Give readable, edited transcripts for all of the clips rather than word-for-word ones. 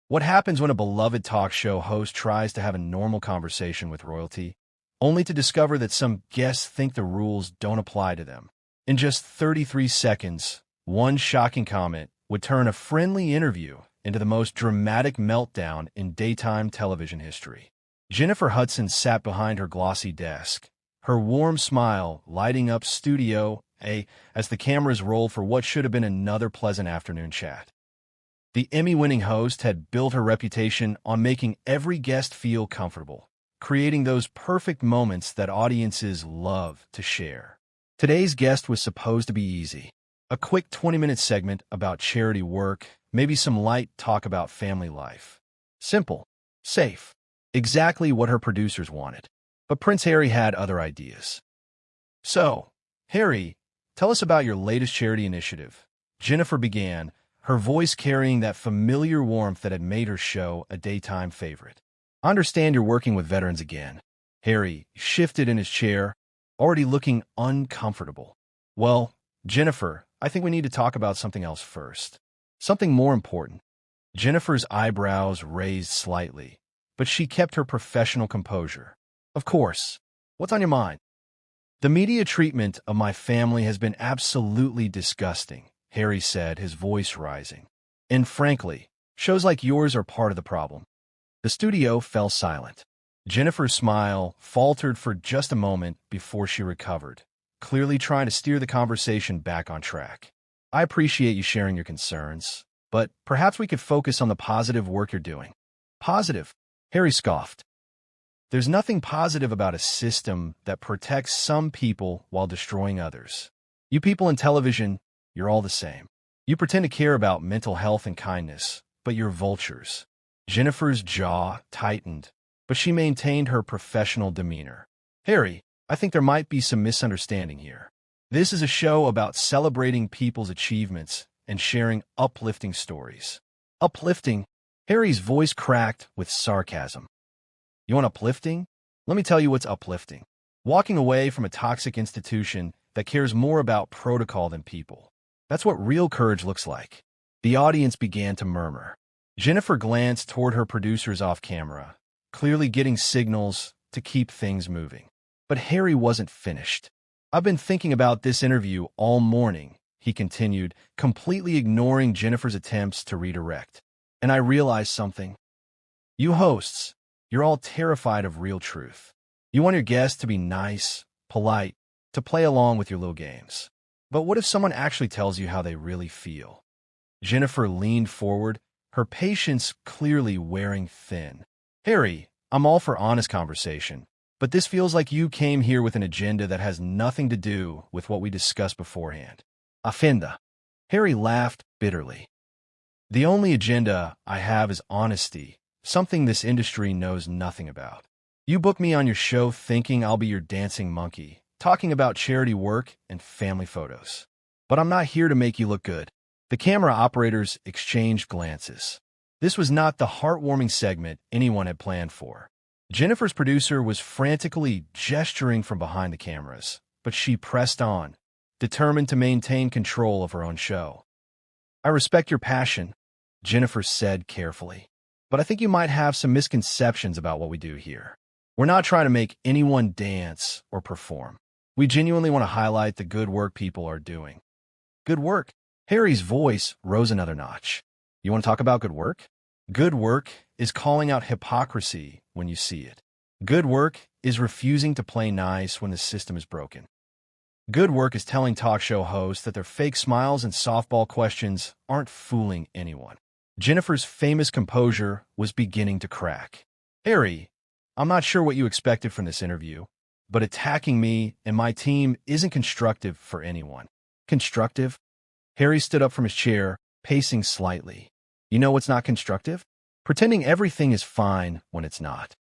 What happens when a beloved talk show host tries to have a normal conversation with royalty, only to discover that some guests think the rules don't apply to them? In just 33 seconds, one shocking comment would turn a friendly interview into the most dramatic meltdown in daytime television history. Jennifer Hudson sat behind her glossy desk, her warm smile lighting up Studio A as the cameras rolled for what should have been another pleasant afternoon chat. The Emmy-winning host had built her reputation on making every guest feel comfortable, creating those perfect moments that audiences love to share. Today's guest was supposed to be easy. A quick 20-minute segment about charity work, maybe some light talk about family life. Simple, safe, exactly what her producers wanted. But Prince Harry had other ideas. So, Harry, tell us about your latest charity initiative. Jennifer began, her voice carrying that familiar warmth that had made her show a daytime favorite. I understand you're working with veterans again. Harry shifted in his chair, already looking uncomfortable. Well, Jennifer, I think we need to talk about something else first. Something more important. Jennifer's eyebrows raised slightly, but she kept her professional composure. Of course. What's on your mind? The media treatment of my family has been absolutely disgusting, Harry said, his voice rising. And frankly, shows like yours are part of the problem. The studio fell silent. Jennifer's smile faltered for just a moment before she recovered, clearly trying to steer the conversation back on track. I appreciate you sharing your concerns, but perhaps we could focus on the positive work you're doing. Positive? Harry scoffed. There's nothing positive about a system that protects some people while destroying others. You people in television, you're all the same. You pretend to care about mental health and kindness, but you're vultures. Jennifer's jaw tightened, but she maintained her professional demeanor. Harry, I think there might be some misunderstanding here. This is a show about celebrating people's achievements and sharing uplifting stories. Uplifting? Harry's voice cracked with sarcasm. You want uplifting? Let me tell you what's uplifting. Walking away from a toxic institution that cares more about protocol than people. That's what real courage looks like. The audience began to murmur. Jennifer glanced toward her producers off camera, clearly getting signals to keep things moving. But Harry wasn't finished. I've been thinking about this interview all morning, he continued, completely ignoring Jennifer's attempts to redirect. And I realized something. You hosts, you're all terrified of real truth. You want your guests to be nice, polite, to play along with your little games. But what if someone actually tells you how they really feel? Jennifer leaned forward, her patience clearly wearing thin. Harry, I'm all for honest conversation, but this feels like you came here with an agenda that has nothing to do with what we discussed beforehand. Agenda. Harry laughed bitterly. The only agenda I have is honesty, something this industry knows nothing about. You book me on your show thinking I'll be your dancing monkey, talking about charity work and family photos. But I'm not here to make you look good. The camera operators exchanged glances. This was not the heartwarming segment anyone had planned for. Jennifer's producer was frantically gesturing from behind the cameras, but she pressed on, determined to maintain control of her own show. I respect your passion, Jennifer said carefully, but I think you might have some misconceptions about what we do here. We're not trying to make anyone dance or perform. We genuinely want to highlight the good work people are doing. Good work? Harry's voice rose another notch. You want to talk about good work? Good work is calling out hypocrisy when you see it. Good work is refusing to play nice when the system is broken. Good work is telling talk show hosts that their fake smiles and softball questions aren't fooling anyone. Jennifer's famous composure was beginning to crack. Harry, I'm not sure what you expected from this interview, but attacking me and my team isn't constructive for anyone. Constructive? Harry stood up from his chair, pacing slightly. You know what's not constructive? Pretending everything is fine when it's not.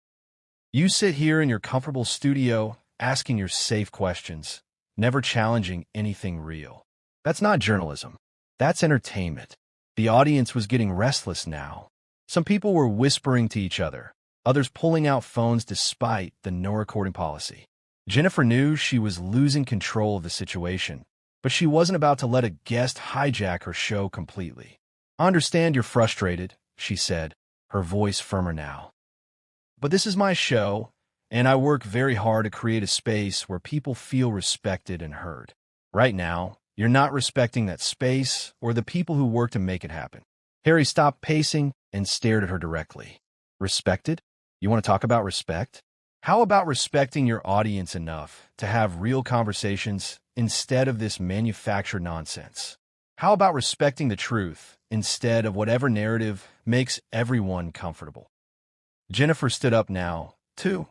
You sit here in your comfortable studio, asking your safe questions, never challenging anything real. That's not journalism. That's entertainment. The audience was getting restless now. Some people were whispering to each other, others pulling out phones despite the no recording policy. Jennifer knew she was losing control of the situation, but she wasn't about to let a guest hijack her show completely. I understand you're frustrated, she said, her voice firmer now. "But this is my show, and I work very hard to create a space where people feel respected and heard. Right now, you're not respecting that space or the people who work to make it happen." Harry stopped pacing and stared at her directly. "Respected? You want to talk about respect? How about respecting your audience enough to have real conversations instead of this manufactured nonsense? How about respecting the truth instead of whatever narrative makes everyone comfortable?" Jennifer stood up now, too,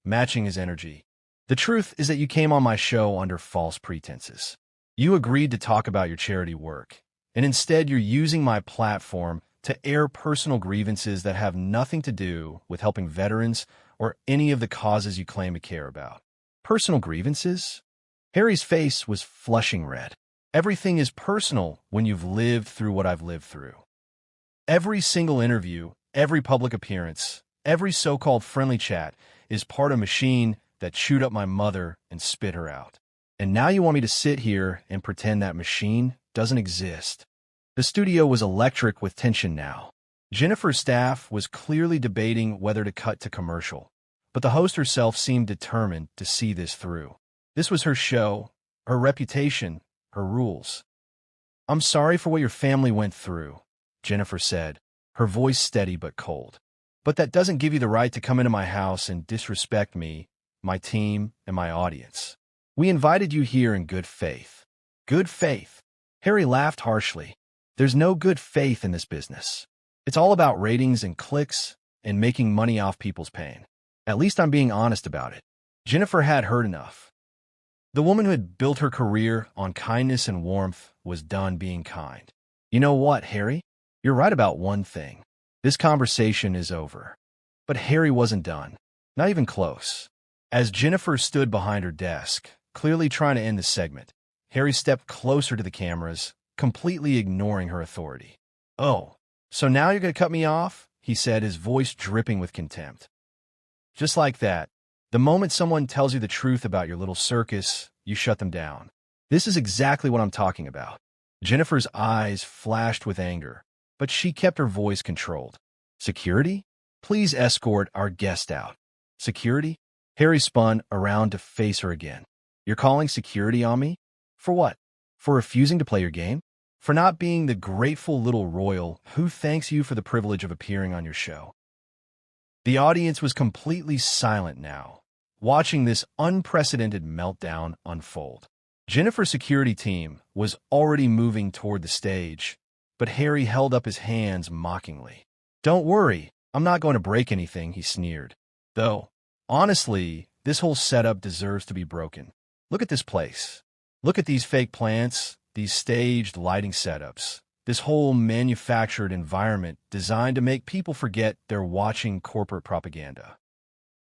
matching his energy. "The truth is that you came on my show under false pretenses. You agreed to talk about your charity work, and instead you're using my platform to air personal grievances that have nothing to do with helping veterans or any of the causes you claim to care about." "Personal grievances?" Harry's face was flushing red. "Everything is personal when you've lived through what I've lived through. Every single interview, every public appearance, every so-called friendly chat is part of a machine that chewed up my mother and spit her out. And now you want me to sit here and pretend that machine doesn't exist." The studio was electric with tension now. Jennifer's staff was clearly debating whether to cut to commercial, but the host herself seemed determined to see this through. This was her show, her reputation, her rules. "I'm sorry for what your family went through," Jennifer said, her voice steady but cold. "But that doesn't give you the right to come into my house and disrespect me, my team, and my audience. We invited you here in good faith." "Good faith?" Harry laughed harshly. "There's no good faith in this business. It's all about ratings and clicks and making money off people's pain. At least I'm being honest about it." Jennifer had heard enough. The woman who had built her career on kindness and warmth was done being kind. "You know what, Harry? You're right about one thing. This conversation is over." But Harry wasn't done. Not even close. As Jennifer stood behind her desk, clearly trying to end the segment, Harry stepped closer to the cameras, completely ignoring her authority. "Oh, so now you're going to cut me off?" he said, his voice dripping with contempt. "Just like that. The moment someone tells you the truth about your little circus, you shut them down. This is exactly what I'm talking about." Jennifer's eyes flashed with anger, but she kept her voice controlled. "Security? Please escort our guest out." "Security?" Harry spun around to face her again. "You're calling security on me? For what? For refusing to play your game? For not being the grateful little royal who thanks you for the privilege of appearing on your show?" The audience was completely silent now, watching this unprecedented meltdown unfold. Jennifer's security team was already moving toward the stage, but Harry held up his hands mockingly. "Don't worry, I'm not going to break anything," he sneered. "Though, honestly, this whole setup deserves to be broken. Look at this place. Look at these fake plants, these staged lighting setups, this whole manufactured environment designed to make people forget they're watching corporate propaganda."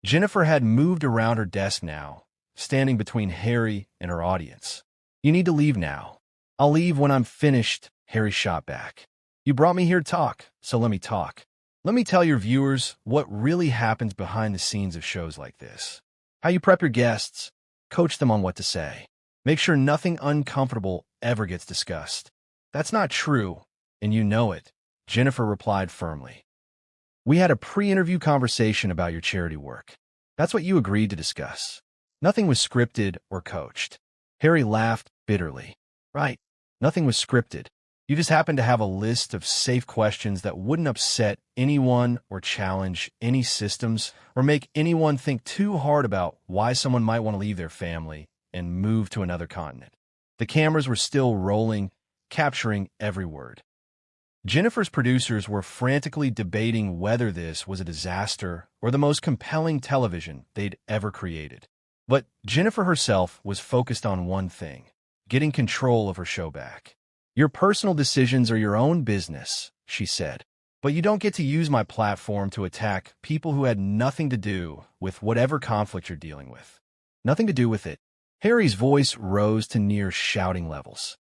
Jennifer had moved around her desk now, standing between Harry and her audience. "You need to leave now." "I'll leave when I'm finished," Harry shot back. "You brought me here to talk, so let me talk. Let me tell your viewers what really happens behind the scenes of shows like this. How you prep your guests, coach them on what to say. Make sure nothing uncomfortable ever gets discussed." "That's not true, and you know it," Jennifer replied firmly. "We had a pre-interview conversation about your charity work. That's what you agreed to discuss. Nothing was scripted or coached." Harry laughed bitterly. "Right, nothing was scripted. You just happened to have a list of safe questions that wouldn't upset anyone or challenge any systems or make anyone think too hard about why someone might want to leave their family and move to another continent." The cameras were still rolling, capturing every word. Jennifer's producers were frantically debating whether this was a disaster or the most compelling television they'd ever created. But Jennifer herself was focused on one thing: getting control of her show back. "Your personal decisions are your own business," she said, "but you don't get to use my platform to attack people who had nothing to do with whatever conflict you're dealing with." "Nothing to do with it." Harry's voice rose to near shouting levels.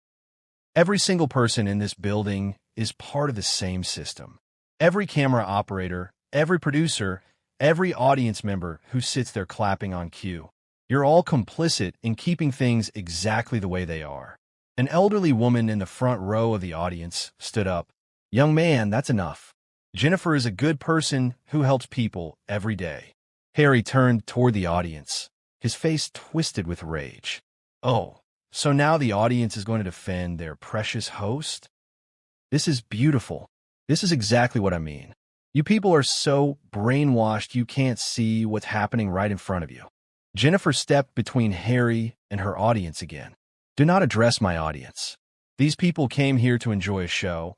"Every single person in this building is part of the same system. Every camera operator, every producer, every audience member who sits there clapping on cue. You're all complicit in keeping things exactly the way they are." An elderly woman in the front row of the audience stood up. "Young man, that's enough. Jennifer is a good person who helps people every day. Harry turned toward the audience, his face twisted with rage. Oh, so now the audience is going to defend their precious host? This is beautiful. This is exactly what I mean. You people are so brainwashed you can't see what's happening right in front of you. Jennifer stepped between Harry and her audience again. Do not address my audience. These people came here to enjoy a show,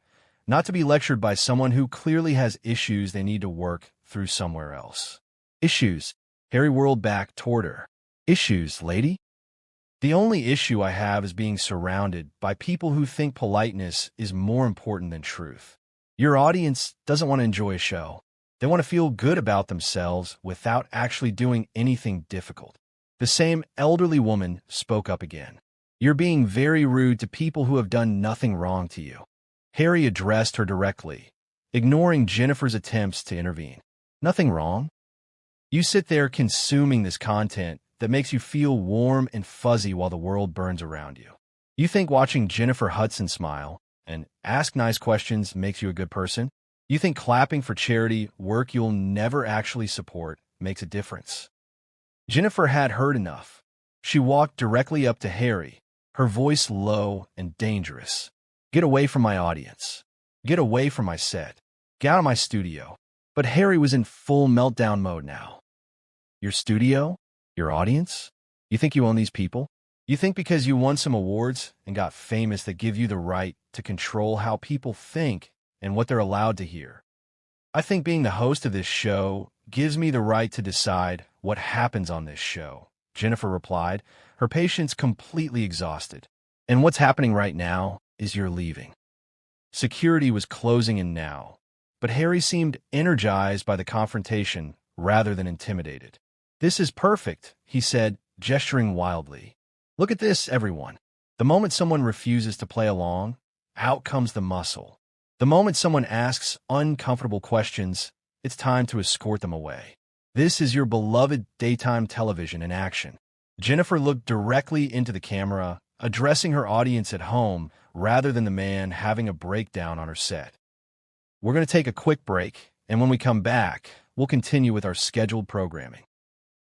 not to be lectured by someone who clearly has issues they need to work through somewhere else. Issues? Harry whirled back toward her. Issues, lady? The only issue I have is being surrounded by people who think politeness is more important than truth. Your audience doesn't want to enjoy a show. They want to feel good about themselves without actually doing anything difficult. The same elderly woman spoke up again. You're being very rude to people who have done nothing wrong to you. Harry addressed her directly, ignoring Jennifer's attempts to intervene. Nothing wrong? You sit there consuming this content that makes you feel warm and fuzzy while the world burns around you. You think watching Jennifer Hudson smile and ask nice questions makes you a good person? You think clapping for charity work you'll never actually support makes a difference? Jennifer had heard enough. She walked directly up to Harry, her voice low and dangerous. Get away from my audience. Get away from my set. Get out of my studio. But Harry was in full meltdown mode now. Your studio? Your audience? You think you own these people? You think because you won some awards and got famous that give you the right to control how people think and what they're allowed to hear? I think being the host of this show gives me the right to decide what happens on this show, Jennifer replied, her patience completely exhausted. And what's happening right now is you're leaving. Security was closing in now, but Harry seemed energized by the confrontation rather than intimidated. This is perfect, he said, gesturing wildly. Look at this, everyone. The moment someone refuses to play along, out comes the muscle. The moment someone asks uncomfortable questions, it's time to escort them away. This is your beloved daytime television in action. Jennifer looked directly into the camera, addressing her audience at home rather than the man having a breakdown on her set. We're going to take a quick break, and when we come back, we'll continue with our scheduled programming.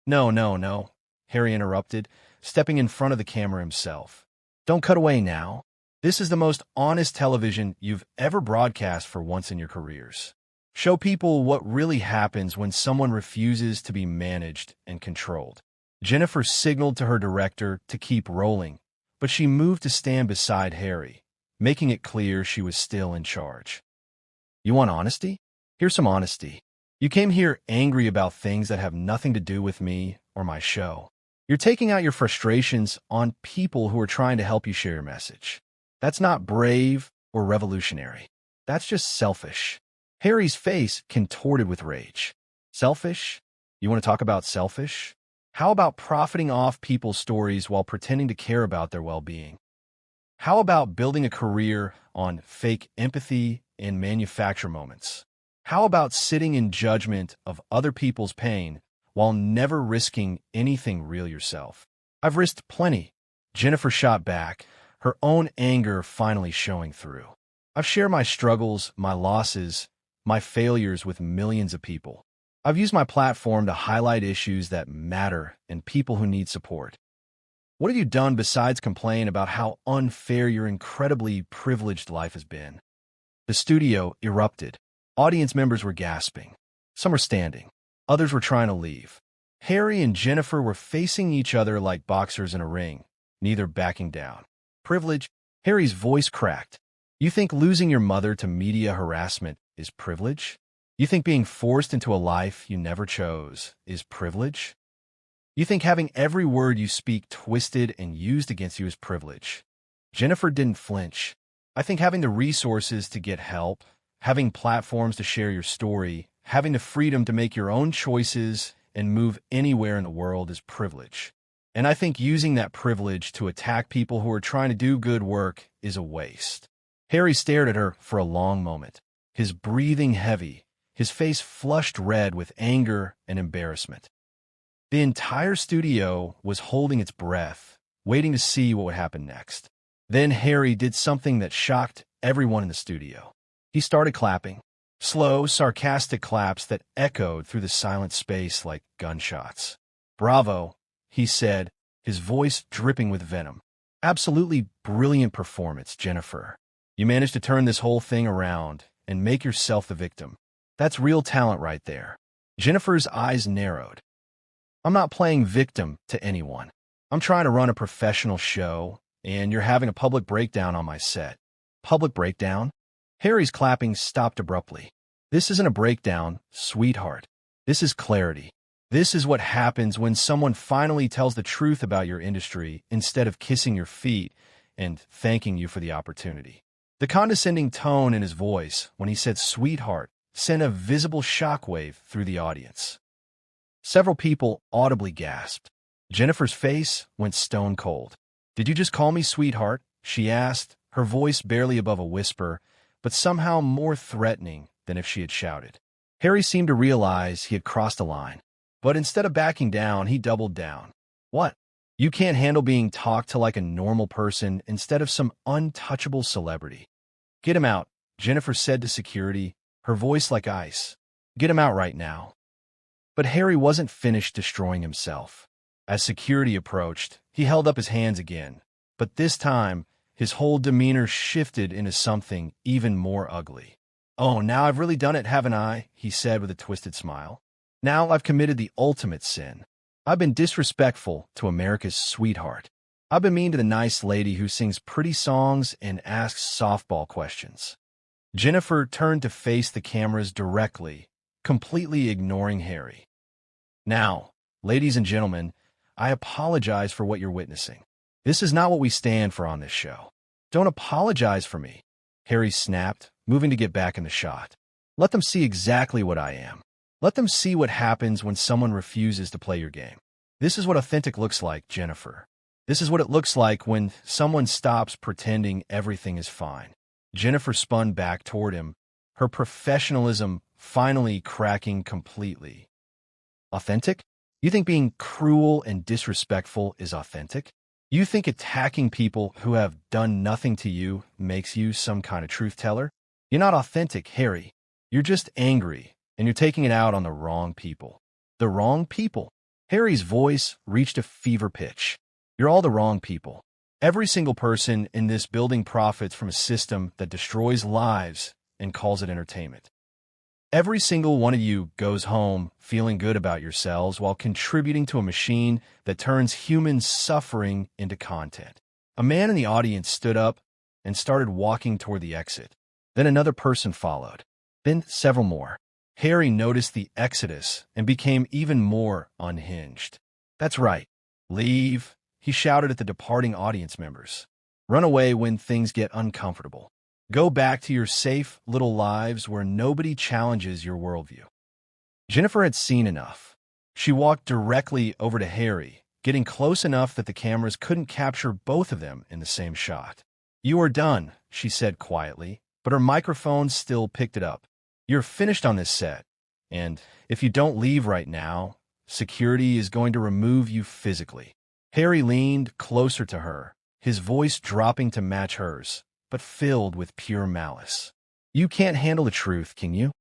No, Harry interrupted, stepping in front of the camera himself. Don't cut away now. This is the most honest television you've ever broadcast for once in your careers. Show people what really happens when someone refuses to be managed and controlled. Jennifer signaled to her director to keep rolling, but she moved to stand beside Harry, making it clear she was still in charge. You want honesty? Here's some honesty. You came here angry about things that have nothing to do with me or my show. You're taking out your frustrations on people who are trying to help you share your message. That's not brave or revolutionary. That's just selfish. Harry's face contorted with rage. Selfish? You want to talk about selfish? How about profiting off people's stories while pretending to care about their well-being? How about building a career on fake empathy and manufacture moments? How about sitting in judgment of other people's pain while never risking anything real yourself? I've risked plenty. Jennifer shot back, her own anger finally showing through. I've shared my struggles, my losses, my failures with millions of people. I've used my platform to highlight issues that matter and people who need support. What have you done besides complain about how unfair your incredibly privileged life has been? The studio erupted. Audience members were gasping. Some were standing. Others were trying to leave. Harry and Jennifer were facing each other like boxers in a ring, neither backing down. Privilege? Harry's voice cracked. You think losing your mother to media harassment is privilege? You think being forced into a life you never chose is privilege? You think having every word you speak twisted and used against you is privilege? Jennifer didn't flinch. I think having the resources to get help, having platforms to share your story, having the freedom to make your own choices and move anywhere in the world is privilege. And I think using that privilege to attack people who are trying to do good work is a waste. Harry stared at her for a long moment, his breathing heavy, his face flushed red with anger and embarrassment. The entire studio was holding its breath, waiting to see what would happen next. Then Harry did something that shocked everyone in the studio. He started clapping, Slow, sarcastic claps that echoed through the silent space like gunshots. "Bravo," he said, his voice dripping with venom. "Absolutely brilliant performance, Jennifer. You managed to turn this whole thing around and make yourself the victim. That's real talent right there." Jennifer's eyes narrowed. "I'm not playing victim to anyone. I'm trying to run a professional show, and you're having a public breakdown on my set." "Public breakdown?" Harry's clapping stopped abruptly. "This isn't a breakdown, sweetheart. This is clarity. This is what happens when someone finally tells the truth about your industry instead of kissing your feet and thanking you for the opportunity." The condescending tone in his voice when he said sweetheart sent a visible shockwave through the audience. Several people audibly gasped. Jennifer's face went stone cold. "Did you just call me sweetheart?" she asked, her voice barely above a whisper, but somehow more threatening than if she had shouted. Harry seemed to realize he had crossed a line, but instead of backing down, he doubled down. "What? You can't handle being talked to like a normal person instead of some untouchable celebrity?" "Get him out," Jennifer said to security, her voice like ice. "Get him out right now." But Harry wasn't finished destroying himself. As security approached, he held up his hands again, but this time, his whole demeanor shifted into something even more ugly. "Oh, now I've really done it, haven't I?" he said with a twisted smile. "Now I've committed the ultimate sin. I've been disrespectful to America's sweetheart. I've been mean to the nice lady who sings pretty songs and asks softball questions." Jennifer turned to face the cameras directly, completely ignoring Harry. "Now, ladies and gentlemen, I apologize for what you're witnessing. This is not what we stand for on this show. Don't apologize for me," Harry snapped, moving to get back in the shot. "Let them see exactly what I am. Let them see what happens when someone refuses to play your game. This is what authentic looks like, Jennifer. This is what it looks like when someone stops pretending everything is fine." Jennifer spun back toward him, her professionalism finally cracking completely. "Authentic? You think being cruel and disrespectful is authentic? You think attacking people who have done nothing to you makes you some kind of truth teller? You're not authentic, Harry. You're just angry, and you're taking it out on the wrong people." "The wrong people?" Harry's voice reached a fever pitch. "You're all the wrong people. Every single person in this building profits from a system that destroys lives and calls it entertainment. Every single one of you goes home feeling good about yourselves while contributing to a machine that turns human suffering into content." A man in the audience stood up and started walking toward the exit. Then another person followed. Then several more. Harry noticed the exodus and became even more unhinged. "That's right. Leave," he shouted at the departing audience members. "Run away when things get uncomfortable. Go back to your safe little lives where nobody challenges your worldview." Jennifer had seen enough. She walked directly over to Harry, getting close enough that the cameras couldn't capture both of them in the same shot. "You are done," she said quietly, but her microphone still picked it up. "You're finished on this set, and if you don't leave right now, security is going to remove you physically." Harry leaned closer to her, his voice dropping to match hers, but filled with pure malice. "You can't handle the truth, can you?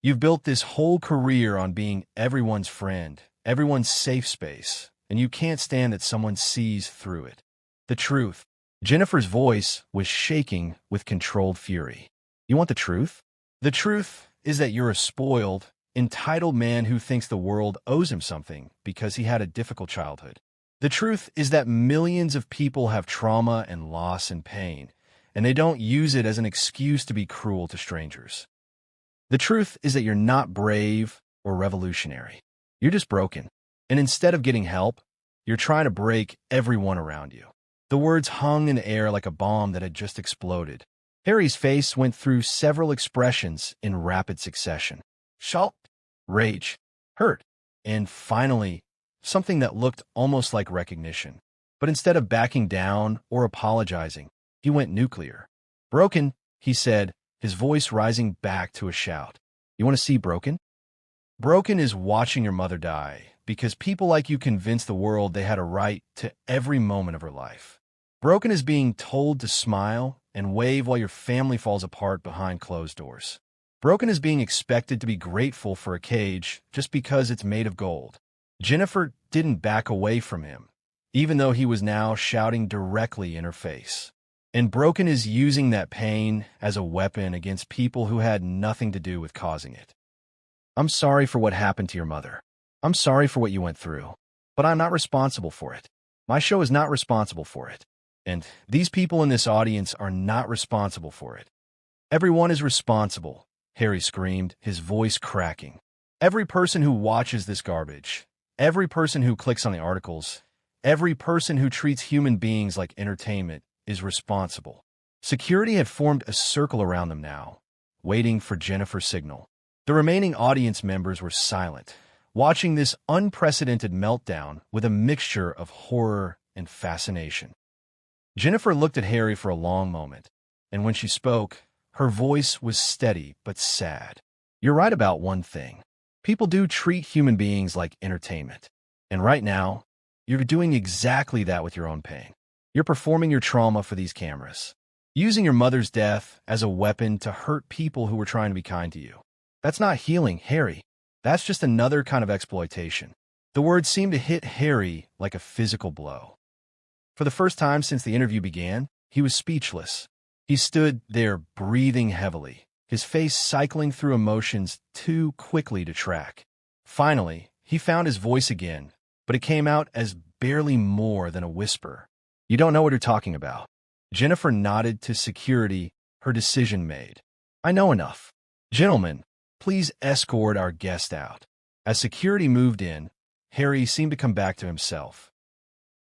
You've built this whole career on being everyone's friend, everyone's safe space, and you can't stand that someone sees through it. The truth." Jennifer's voice was shaking with controlled fury. "You want the truth? The truth is that you're a spoiled, entitled man who thinks the world owes him something because he had a difficult childhood. The truth is that millions of people have trauma and loss and pain, and they don't use it as an excuse to be cruel to strangers. The truth is that you're not brave or revolutionary. You're just broken. And instead of getting help, you're trying to break everyone around you." The words hung in the air like a bomb that had just exploded. Harry's face went through several expressions in rapid succession. Shock, rage, hurt, and finally, something that looked almost like recognition. But instead of backing down or apologizing, he went nuclear. "Broken," he said, his voice rising back to a shout. "You want to see broken? Broken is watching your mother die because people like you convinced the world they had a right to every moment of her life. Broken is being told to smile and wave while your family falls apart behind closed doors. Broken is being expected to be grateful for a cage just because it's made of gold. Jennifer didn't back away from him, even though he was now shouting directly in her face. And Broken is using that pain as a weapon against people who had nothing to do with causing it. I'm sorry for what happened to your mother. I'm sorry for what you went through, but I'm not responsible for it. My show is not responsible for it. And these people in this audience are not responsible for it. Everyone is responsible, Harry screamed, his voice cracking. Every person who watches this garbage, every person who clicks on the articles, every person who treats human beings like entertainment is responsible. Security had formed a circle around them now, waiting for Jennifer's signal. The remaining audience members were silent, watching this unprecedented meltdown with a mixture of horror and fascination. Jennifer looked at Harry for a long moment, and when she spoke, her voice was steady but sad. You're right about one thing. People do treat human beings like entertainment. And right now, you're doing exactly that with your own pain. You're performing your trauma for these cameras, using your mother's death as a weapon to hurt people who were trying to be kind to you. That's not healing, Harry. That's just another kind of exploitation. The words seemed to hit Harry like a physical blow. For the first time since the interview began, he was speechless. He stood there breathing heavily, his face cycling through emotions too quickly to track. Finally, he found his voice again, but it came out as barely more than a whisper. You don't know what you're talking about. Jennifer nodded to security, her decision made. I know enough. Gentlemen, please escort our guest out. As security moved in, Harry seemed to come back to himself.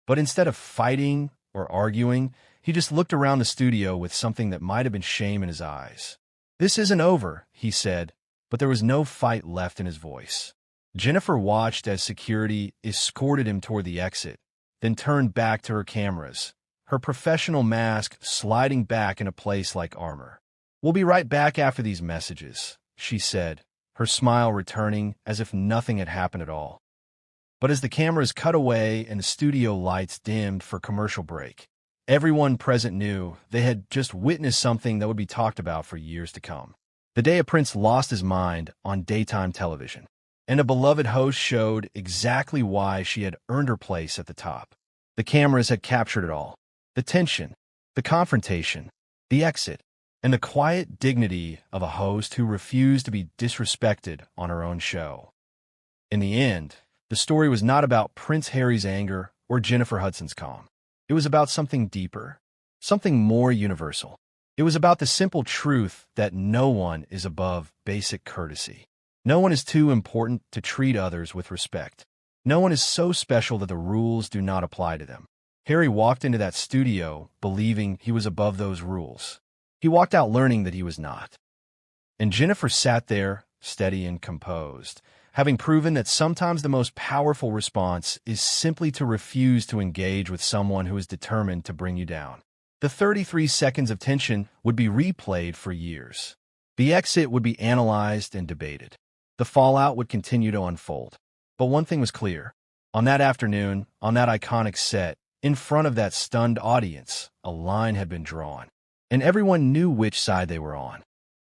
But instead of fighting or arguing, he just looked around the studio with something that might have been shame in his eyes. This isn't over, he said, but there was no fight left in his voice. Jennifer watched as security escorted him toward the exit, then turned back to her cameras, her professional mask sliding back into place like armor. We'll be right back after these messages, she said, her smile returning as if nothing had happened at all. But as the cameras cut away and the studio lights dimmed for commercial break, everyone present knew they had just witnessed something that would be talked about for years to come. The day a prince lost his mind on daytime television, and a beloved host showed exactly why she had earned her place at the top. The cameras had captured it all. The tension, the confrontation, the exit, and the quiet dignity of a host who refused to be disrespected on her own show. In the end, the story was not about Prince Harry's anger or Jennifer Hudson's calm. It was about something deeper, something more universal. It was about the simple truth that no one is above basic courtesy. No one is too important to treat others with respect. No one is so special that the rules do not apply to them. Harry walked into that studio believing he was above those rules. He walked out learning that he was not. And Jennifer sat there, steady and composed, having proven that sometimes the most powerful response is simply to refuse to engage with someone who is determined to bring you down. The 33 seconds of tension would be replayed for years. The exit would be analyzed and debated. The fallout would continue to unfold. But one thing was clear. On that afternoon, on that iconic set, in front of that stunned audience, a line had been drawn. And everyone knew which side they were on.